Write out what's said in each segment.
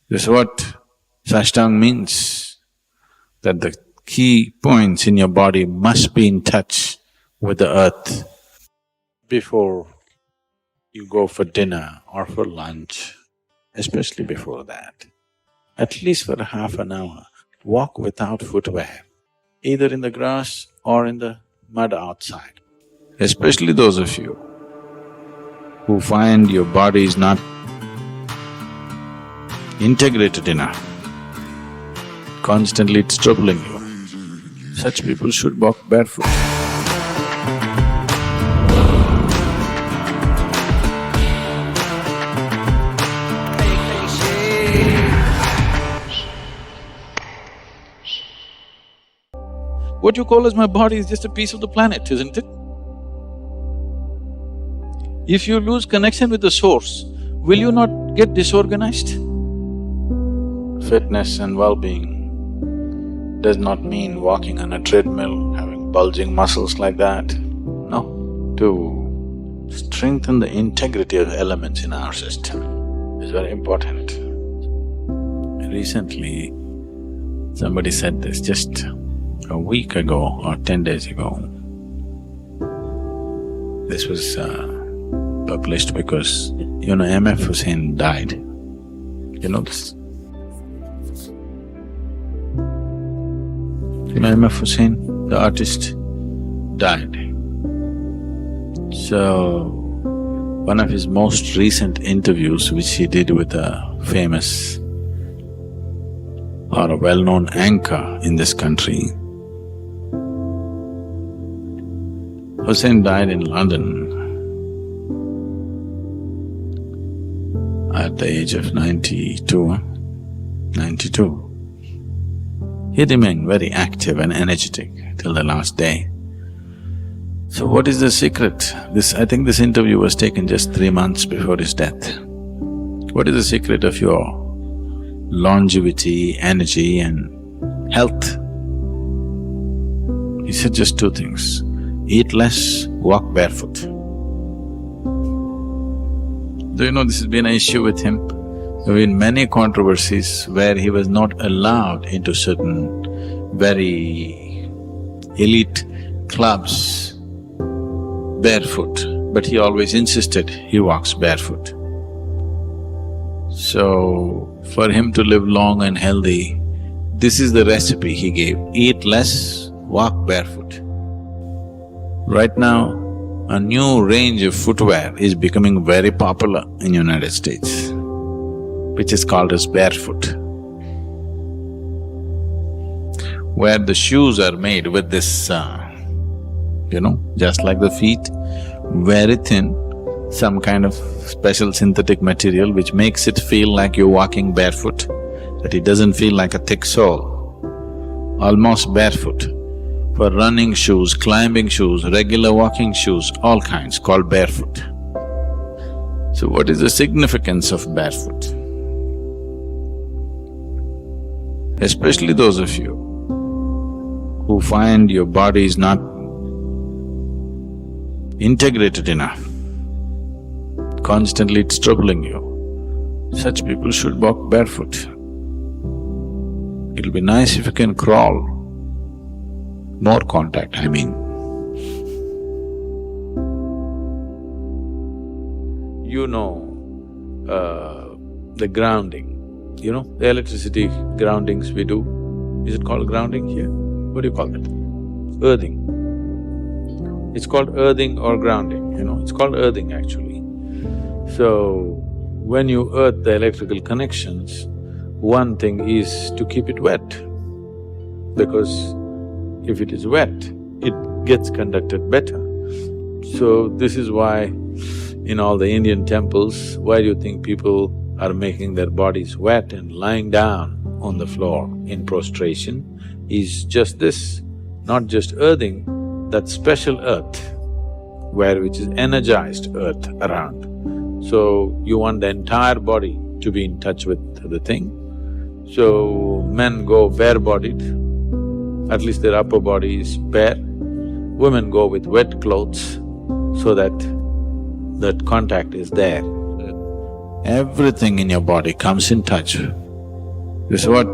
This is what Sashtang means, that the key points in your body must be in touch with the earth. Before you go for dinner or for lunch, especially before that, at least for half an hour, walk without footwear, either in the grass or in the mud outside. Especially those of you who find your body is not integrated enough, constantly it's troubling you, such people should walk barefoot. What you call as my body is just a piece of the planet, isn't it? If you lose connection with the source, will you not get disorganized? Fitness and well-being does not mean walking on a treadmill, having bulging muscles like that. No. To strengthen the integrity of elements in our system is very important. Recently, somebody said this just a week ago or 10 days ago. This was published because, M.F. Hussain died. You know this? M.F. Hussain, the artist, died. So, one of his most recent interviews which he did with a famous or a well-known anchor in this country, Hussain died in London at the age of 92. He remained very active and energetic till the last day. So what is the secret? I think this interview was taken just 3 months before his death. What is the secret of your longevity, energy and health? He said just 2 things: eat less, walk barefoot. Do you know this has been an issue with him? There have been many controversies where he was not allowed into certain very elite clubs barefoot, but he always insisted he walks barefoot. So, for him to live long and healthy, this is the recipe he gave: eat less, walk barefoot. Right now, a new range of footwear is becoming very popular in United States, which is called as barefoot, where the shoes are made with this, just like the feet, very thin, some kind of special synthetic material which makes it feel like you're walking barefoot, that it doesn't feel like a thick sole, almost barefoot. For running shoes, climbing shoes, regular walking shoes, all kinds, called barefoot. So what is the significance of barefoot? Especially those of you who find your body is not integrated enough, constantly it's troubling you, such people should walk barefoot. It'll be nice if you can crawl. More contact, I mean. The grounding, the electricity groundings we do. Is it called grounding here? What do you call it? Earthing. It's called earthing or grounding, it's called earthing actually. So, when you earth the electrical connections, one thing is to keep it wet, because if it is wet, it gets conducted better. So this is why in all the Indian temples, why do you think people are making their bodies wet and lying down on the floor in prostration? Is just this, not just earthing, that special earth, which is energized earth around. So you want the entire body to be in touch with the thing. So men go bare-bodied, at least their upper body is bare. Women go with wet clothes so that contact is there. Everything in your body comes in touch This is what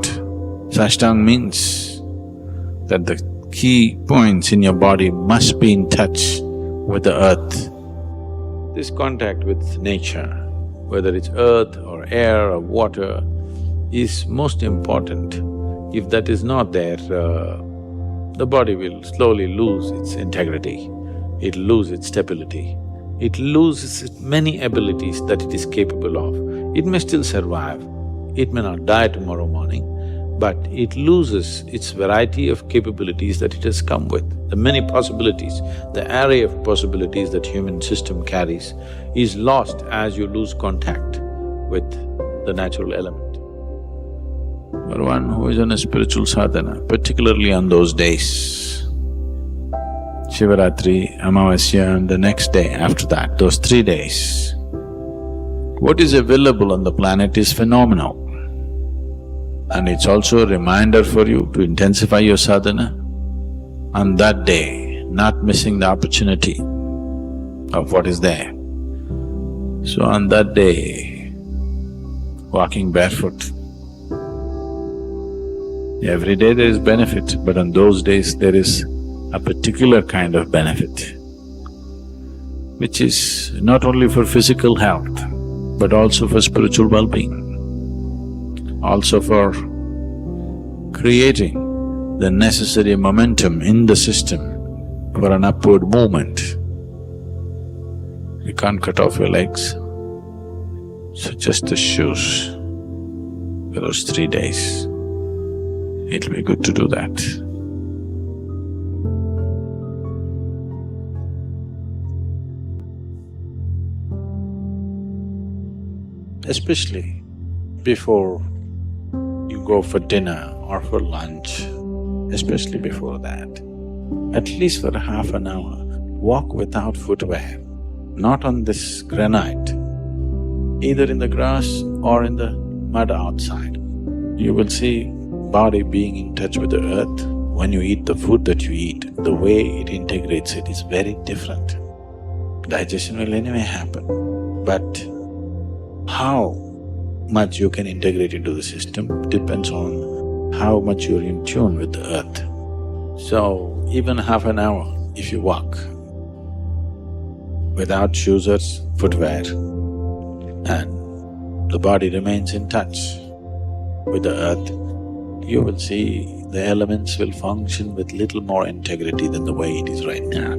Sashtang means, that the key points in your body must be in touch with the earth. This contact with nature, whether it's earth or air or water, is most important. If that is not there, the body will slowly lose its integrity, it'll lose its stability, it loses its many abilities that it is capable of. It may still survive, it may not die tomorrow morning, but it loses its variety of capabilities that it has come with. The many possibilities, the array of possibilities that human system carries is lost as you lose contact with the natural element. For one who is on a spiritual sadhana, particularly on those days, Shivaratri, Amavasya and the next day after that, those 3 days, what is available on the planet is phenomenal. And it's also a reminder for you to intensify your sadhana on that day, not missing the opportunity of what is there. So on that day, walking barefoot, every day there is benefit, but on those days there is a particular kind of benefit, which is not only for physical health, but also for spiritual well-being, also for creating the necessary momentum in the system for an upward movement. You can't cut off your legs, so just the shoes for those 3 days. It'll be good to do that. Especially before you go for dinner or for lunch, especially before that, at least for half an hour, walk without footwear, not on this granite, either in the grass or in the mud outside. You will see body being in touch with the earth. When you eat the food that you eat, the way it integrates it is very different. Digestion will anyway happen, but how much you can integrate into the system depends on how much you're in tune with the earth. So, even half an hour if you walk without shoes or footwear, and the body remains in touch with the earth, you will see the elements will function with little more integrity than the way it is right now.